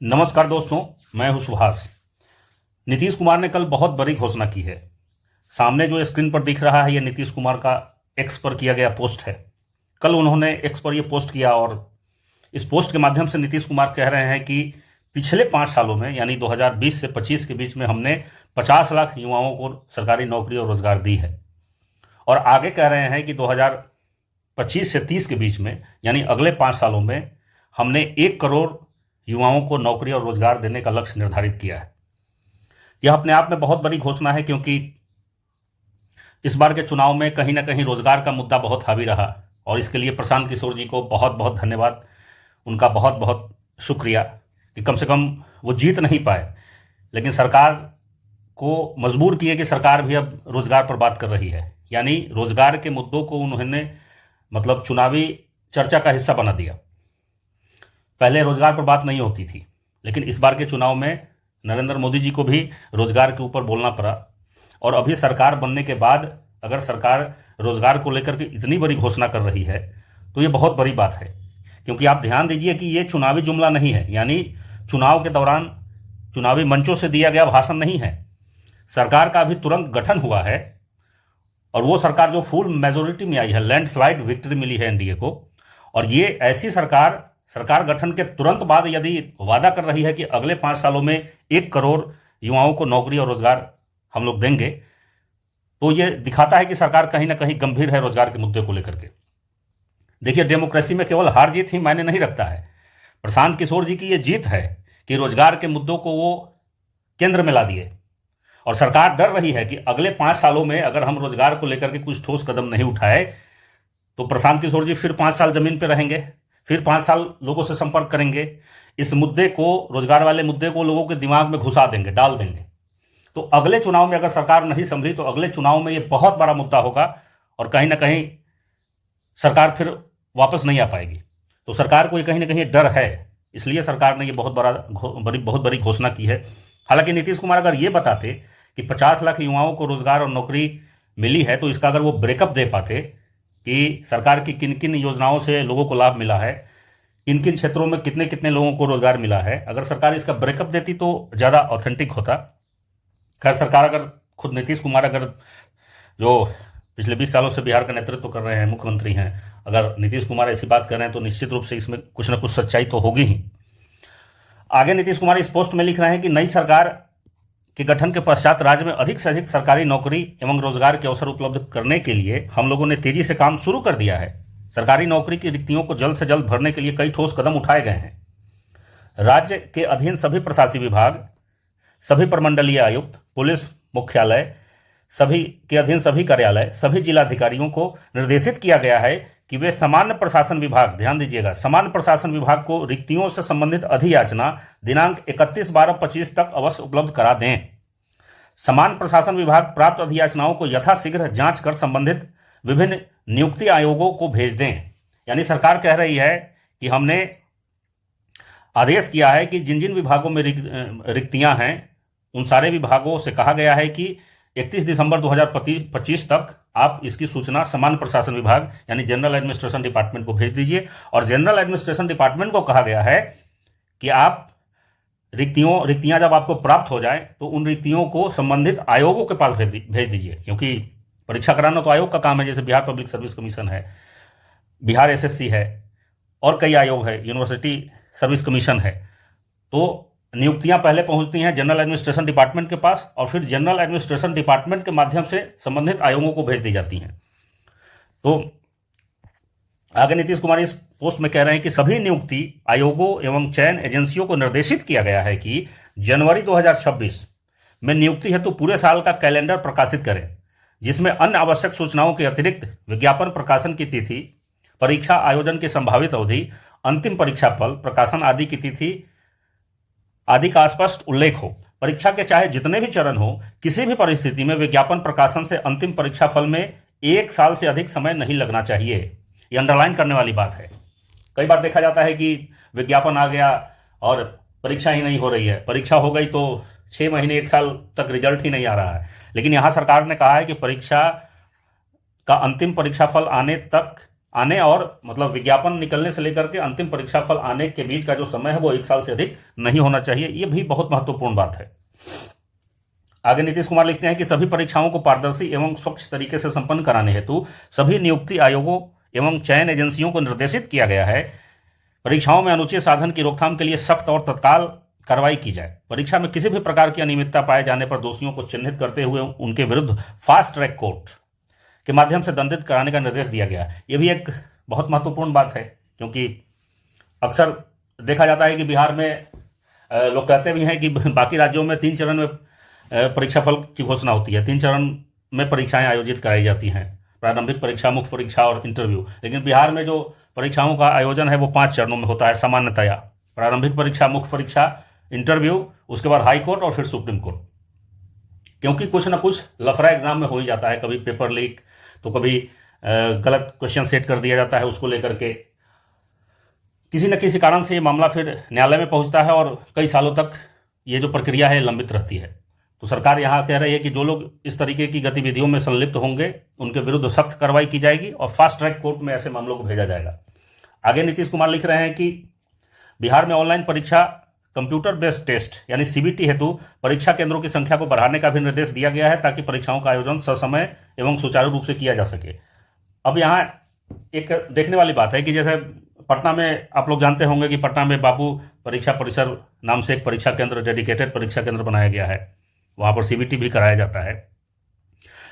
नमस्कार दोस्तों, मैं हूं सुभाष। नीतीश कुमार ने कल बहुत बड़ी घोषणा की है। सामने जो स्क्रीन पर दिख रहा है ये नीतीश कुमार का एक्स पर किया गया पोस्ट है। कल उन्होंने एक्स पर ये पोस्ट किया और इस पोस्ट के माध्यम से नीतीश कुमार कह रहे हैं कि पिछले 5 सालों में यानी 2020 से 25 के बीच में हमने 50 लाख युवाओं को सरकारी नौकरी और रोजगार दी है। और आगे कह रहे हैं कि 2025 से 30 के बीच में यानी अगले 5 सालों में हमने 1 करोड़ युवाओं को नौकरी और रोजगार देने का लक्ष्य निर्धारित किया है। यह अपने आप में बहुत बड़ी घोषणा है, क्योंकि इस बार के चुनाव में कहीं ना कहीं रोजगार का मुद्दा बहुत हावी रहा और इसके लिए प्रशांत किशोर जी को बहुत बहुत धन्यवाद, उनका बहुत बहुत शुक्रिया कि कम से कम वो जीत नहीं पाए, लेकिन सरकार को मजबूर किए कि सरकार भी अब रोजगार पर बात कर रही है। यानी रोजगार के मुद्दों को उन्होंने चुनावी चर्चा का हिस्सा बना दिया। पहले रोजगार पर बात नहीं होती थी, लेकिन इस बार के चुनाव में नरेंद्र मोदी जी को भी रोजगार के ऊपर बोलना पड़ा। और अभी सरकार बनने के बाद अगर सरकार रोजगार को लेकर के इतनी बड़ी घोषणा कर रही है तो ये बहुत बड़ी बात है, क्योंकि आप ध्यान दीजिए कि ये चुनावी जुमला नहीं है, यानी चुनाव के दौरान चुनावी मंचों से दिया गया भाषण नहीं है। सरकार का अभी तुरंत गठन हुआ है और वो सरकार जो फुल मेजोरिटी में आई है, लैंडस्लाइड विक्ट्री मिली है एनडीए को। और ये ऐसी सरकार गठन के तुरंत बाद यदि वादा कर रही है कि अगले 5 सालों में 1 करोड़ युवाओं को नौकरी और रोजगार हम लोग देंगे, तो ये दिखाता है कि सरकार कहीं ना कहीं गंभीर है रोजगार के मुद्दे को लेकर के। देखिए, डेमोक्रेसी में केवल हार जीत ही मायने नहीं रखता है। प्रशांत किशोर जी की ये जीत है कि रोजगार के मुद्दों को वो केंद्र में ला दिए और सरकार डर रही है कि अगले 5 सालों में अगर हम रोजगार को लेकर के कुछ ठोस कदम नहीं उठाए तो प्रशांत किशोर जी फिर 5 साल जमीन पर रहेंगे, फिर 5 साल लोगों से संपर्क करेंगे, इस मुद्दे को, रोजगार वाले मुद्दे को लोगों के दिमाग में घुसा देंगे, डाल देंगे। तो अगले चुनाव में अगर सरकार नहीं संभली तो अगले चुनाव में ये बहुत बड़ा मुद्दा होगा और कहीं ना कहीं सरकार फिर वापस नहीं आ पाएगी। तो सरकार को ये कहीं ना कहीं डर है, इसलिए सरकार ने ये बहुत बड़ी घोषणा की है। हालांकि नीतीश कुमार अगर ये बताते कि 50 लाख युवाओं को रोजगार और नौकरी मिली है, तो इसका अगर वो ब्रेकअप दे पाते कि सरकार की किन किन योजनाओं से लोगों को लाभ मिला है, किन किन क्षेत्रों में कितने कितने लोगों को रोजगार मिला है, अगर सरकार इसका ब्रेकअप देती तो ज़्यादा ऑथेंटिक होता। खैर, सरकार अगर खुद नीतीश कुमार अगर जो पिछले 20 सालों से बिहार का नेतृत्व कर रहे हैं, मुख्यमंत्री हैं, अगर नीतीश कुमार ऐसी बात कर रहे हैं तो निश्चित रूप से इसमें कुछ ना कुछ सच्चाई तो होगी ही। आगे नीतीश कुमार इस पोस्ट में लिख रहे हैं कि नई सरकार के गठन के पश्चात राज्य में अधिक से अधिक सरकारी नौकरी एवं रोजगार के अवसर उपलब्ध करने के लिए हम लोगों ने तेजी से काम शुरू कर दिया है। सरकारी नौकरी की रिक्तियों को जल्द से जल्द भरने के लिए कई ठोस कदम उठाए गए हैं। राज्य के अधीन सभी प्रशासनिक विभाग, सभी प्रमंडलीय आयुक्त, पुलिस मुख्यालय, सभी के अधीन सभी कार्यालय, सभी जिलाधिकारियों को निर्देशित किया गया है कि वे सामान्य प्रशासन विभाग, ध्यान दीजिएगा, सामान्य प्रशासन विभाग को रिक्तियों से संबंधित अधियाचना दिनांक 31/12/25 तक अवश्य उपलब्ध करा दें। सामान्य प्रशासन विभाग प्राप्त अधियाचनाओं को यथाशीघ्र जांच कर संबंधित विभिन्न नियुक्ति आयोगों को भेज दें। यानी सरकार कह रही है कि हमने आदेश किया है कि जिन जिन विभागों में रिक्तियां हैं उन सारे विभागों से कहा गया है कि 31 दिसंबर 2025 तक आप इसकी सूचना सामान्य प्रशासन विभाग यानी जनरल एडमिनिस्ट्रेशन डिपार्टमेंट को भेज दीजिए। और जनरल एडमिनिस्ट्रेशन डिपार्टमेंट को कहा गया है कि आप रिक्तियां जब आपको प्राप्त हो जाए तो उन रिक्तियों को संबंधित आयोगों के पास भेज दीजिए, क्योंकि परीक्षा कराना तो आयोग का काम है, जैसे बिहार पब्लिक सर्विस कमीशन है, बिहार एसएससी है और कई आयोग है, यूनिवर्सिटी सर्विस कमीशन है। तो नियुक्तियां पहले पहुंचती हैं जनरल एडमिनिस्ट्रेशन डिपार्टमेंट के पास और फिर जनरल एडमिनिस्ट्रेशन डिपार्टमेंट के माध्यम से संबंधित आयोगों को भेज दी जाती हैं। तो आगे नीतीश कुमार इस पोस्ट में कह रहे हैं कि सभी नियुक्ति आयोगों एवं चयन एजेंसियों को निर्देशित किया गया है कि जनवरी 2026 में नियुक्ति हेतु पूरे साल का कैलेंडर प्रकाशित करें, जिसमें अन्य आवश्यक सूचनाओं के अतिरिक्त विज्ञापन प्रकाशन की तिथि, परीक्षा आयोजन की संभावित अवधि, अंतिम परीक्षा फल प्रकाशन आदि की तिथि आदि का स्पष्ट उल्लेख हो। परीक्षा के चाहे जितने भी चरण हो, किसी भी परिस्थिति में विज्ञापन प्रकाशन से अंतिम परीक्षा फल में 1 साल से अधिक समय नहीं लगना चाहिए। ये अंडरलाइन करने वाली बात है। कई बार देखा जाता है कि विज्ञापन आ गया और परीक्षा ही नहीं हो रही है, परीक्षा हो गई तो 6 महीने 1 साल तक रिजल्ट ही नहीं आ रहा है। लेकिन यहाँ सरकार ने कहा है कि परीक्षा का अंतिम परीक्षाफल आने तक आने और मतलब विज्ञापन निकलने से लेकर के अंतिम परीक्षा फल आने के बीच का जो समय है वो 1 साल से अधिक नहीं होना चाहिए। ये भी बहुत महत्वपूर्ण बात है। आगे नीतीश कुमार लिखते हैं कि सभी परीक्षाओं को पारदर्शी एवं स्वच्छ तरीके से संपन्न कराने हेतु सभी नियुक्ति आयोगों एवं चयन एजेंसियों को निर्देशित किया गया है। परीक्षाओं में अनुचित साधन की रोकथाम के लिए सख्त और तत्काल कार्रवाई की जाए। परीक्षा में किसी भी प्रकार की अनियमितता पाए जाने पर दोषियों को चिन्हित करते हुए उनके विरुद्ध फास्ट ट्रैक कोर्ट के माध्यम से दंडित कराने का निर्देश दिया गया। ये भी एक बहुत महत्वपूर्ण बात है, क्योंकि अक्सर देखा जाता है कि बिहार में लोग कहते भी हैं कि बाकी राज्यों में 3 चरण में परीक्षा फल की घोषणा होती है, 3 चरण में परीक्षाएं आयोजित कराई जाती हैं, प्रारंभिक परीक्षा, मुख्य परीक्षा और इंटरव्यू। लेकिन बिहार में जो परीक्षाओं का आयोजन है वो 5 चरणों में होता है सामान्यतया। प्रारंभिक परीक्षा, मुख्य परीक्षा, इंटरव्यू, उसके बाद हाई कोर्ट और फिर सुप्रीम कोर्ट। क्योंकि कुछ ना कुछ लफड़ा एग्जाम में हो ही जाता है, कभी पेपर लीक, तो कभी गलत क्वेश्चन सेट कर दिया जाता है, उसको लेकर के किसी न किसी कारण से ये मामला फिर न्यायालय में पहुंचता है और कई सालों तक ये जो प्रक्रिया है लंबित रहती है। तो सरकार यहाँ कह रही है कि जो लोग इस तरीके की गतिविधियों में संलिप्त होंगे उनके विरुद्ध सख्त कार्रवाई की जाएगी और फास्ट ट्रैक कोर्ट में ऐसे मामलों को भेजा जाएगा। आगे नीतीश कुमार लिख रहे हैं कि बिहार में ऑनलाइन परीक्षा, कंप्यूटर बेस्ड टेस्ट यानी सीबीटी हेतु परीक्षा केंद्रों की संख्या को बढ़ाने का भी निर्देश दिया गया है, ताकि परीक्षाओं का आयोजन ससमय एवं सुचारू रूप से किया जा सके। अब यहाँ एक देखने वाली बात है कि जैसे पटना में आप लोग जानते होंगे कि पटना में बाबू परीक्षा परिसर नाम से एक परीक्षा केंद्र, डेडिकेटेड परीक्षा केंद्र बनाया गया है, वहाँ पर सीबीटी भी कराया जाता है।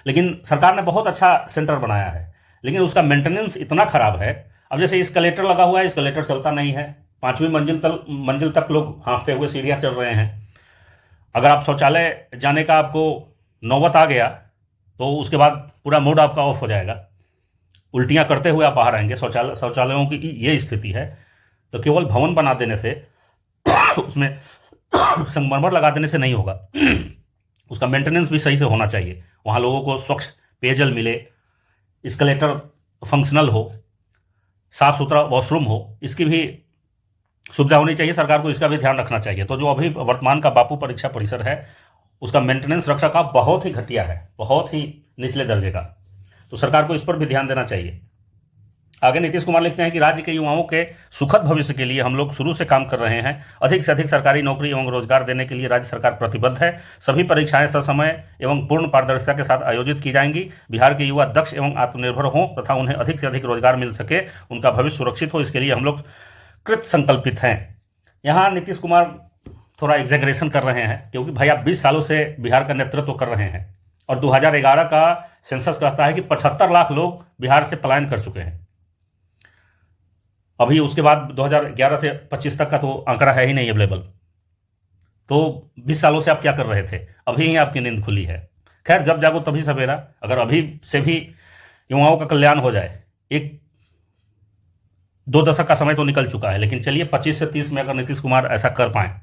लेकिन सरकार ने बहुत अच्छा सेंटर बनाया है, लेकिन उसका मेंटेनेंस इतना खराब है। अब जैसे एस्केलेटर लगा हुआ है, एस्केलेटर चलता नहीं है, 5वीं मंजिल तक लोग हाँफते हुए सीढ़ियाँ चढ़ रहे हैं। अगर आप शौचालय जाने का आपको नौबत आ गया तो उसके बाद पूरा मूड आपका ऑफ हो जाएगा, उल्टियाँ करते हुए आप बाहर आएंगे। शौचालयों की ये स्थिति है। तो केवल भवन बना देने से उसमें संगमरमर लगा देने से नहीं होगा, उसका मेंटेनेंस भी सही से होना चाहिए। वहाँ लोगों को स्वच्छ पेयजल मिले, एस्केलेटर फंक्शनल हो, साफ सुथरा वॉशरूम हो, इसकी भी सुविधा होनी चाहिए। सरकार को इसका भी ध्यान रखना चाहिए। तो जो अभी वर्तमान का बापू परीक्षा परिसर है उसका मेंटेनेंस रखरखाव बहुत ही घटिया है, बहुत ही निचले दर्जे का। तो सरकार को इस पर भी ध्यान देना चाहिए। आगे नीतीश कुमार लिखते हैं कि राज्य के युवाओं के सुखद भविष्य के लिए हम लोग शुरू से काम कर रहे हैं। अधिक से अधिक सरकारी नौकरी एवं रोजगार देने के लिए राज्य सरकार प्रतिबद्ध है। सभी परीक्षाएं ससमय एवं पूर्ण पारदर्शिता के साथ आयोजित की जाएंगी। बिहार के युवा दक्ष एवं आत्मनिर्भर हों तथा उन्हें अधिक से अधिक रोजगार मिल सके, उनका भविष्य सुरक्षित हो, इसके लिए हम लोग कृत संकल्पित हैं। यहाँ नीतीश कुमार थोड़ा एग्जैगरेशन कर रहे हैं, क्योंकि भाई आप 20 सालों से बिहार का नेतृत्व कर रहे हैं और 2011 का सेंसस कहता है कि 75 लाख लोग बिहार से पलायन कर चुके हैं। अभी उसके बाद 2011 से 25 तक का तो आंकड़ा है ही नहीं अवेलेबल। तो 20 सालों से आप क्या कर रहे थे? अभी ही आपकी नींद खुली है। खैर, जब जागो तभी सवेरा। अगर अभी से भी युवाओं का कल्याण हो जाए, 1-2 दशक का समय तो निकल चुका है, लेकिन चलिए 25 से 30 में अगर नीतीश कुमार ऐसा कर पाए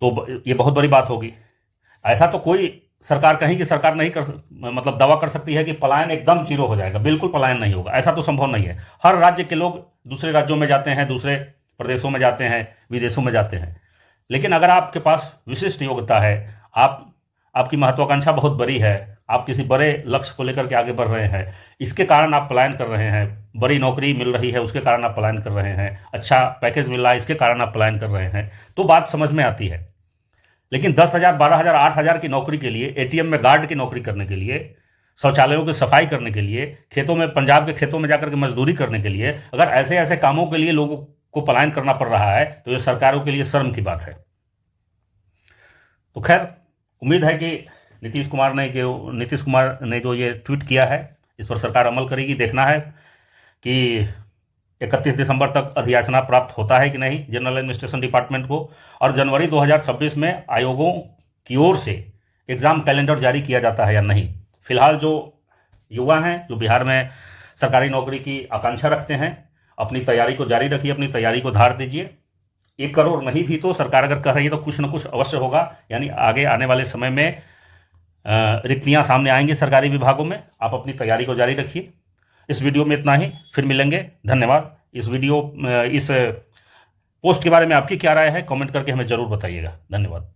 तो ये बहुत बड़ी बात होगी। ऐसा तो कोई सरकार कहीं की सरकार नहीं मतलब दावा कर सकती है कि पलायन एकदम जीरो हो जाएगा। बिल्कुल पलायन नहीं होगा, ऐसा तो संभव नहीं है। हर राज्य के लोग दूसरे राज्यों में जाते हैं, दूसरे प्रदेशों में जाते हैं, विदेशों में जाते हैं। लेकिन अगर आपके पास विशिष्ट योग्यता है, आपकी महत्वाकांक्षा बहुत बड़ी है, आप किसी बड़े लक्ष्य को लेकर के आगे बढ़ रहे हैं, इसके कारण आप पलायन कर रहे हैं, बड़ी नौकरी मिल रही है उसके कारण आप पलायन कर रहे हैं, अच्छा पैकेज मिल रहा है इसके कारण आप पलायन कर रहे हैं, तो बात समझ में आती है। लेकिन 10,000, 12,000, 8,000 की नौकरी के लिए, एटीएम में गार्ड की नौकरी करने के लिए, शौचालयों की सफाई करने के लिए, खेतों में, पंजाब के खेतों में जाकर के मजदूरी करने के लिए, अगर ऐसे ऐसे कामों के लिए लोगों को पलायन करना पड़ रहा है तो ये सरकारों के लिए शर्म की बात है। तो खैर, उम्मीद है कि नीतीश कुमार ने जो ये ट्वीट किया है इस पर सरकार अमल करेगी। देखना है कि 31 दिसंबर तक अधियाचना प्राप्त होता है कि नहीं जनरल एडमिनिस्ट्रेशन डिपार्टमेंट को, और जनवरी 2026 में आयोगों की ओर से एग्ज़ाम कैलेंडर जारी किया जाता है या नहीं। फिलहाल जो युवा हैं, जो बिहार में सरकारी नौकरी की आकांक्षा रखते हैं, अपनी तैयारी को जारी रखिए, अपनी तैयारी को धार दीजिए। 1 करोड़ नहीं भी तो सरकार अगर कह रही है तो कुछ न कुछ अवश्य होगा। यानी आगे आने वाले समय में रिक्तियाँ सामने आएंगी सरकारी विभागों में। आप अपनी तैयारी को जारी रखिए। इस वीडियो में इतना ही, फिर मिलेंगे। धन्यवाद। इस पोस्ट के बारे में आपकी क्या राय है, कमेंट करके हमें ज़रूर बताइएगा। धन्यवाद।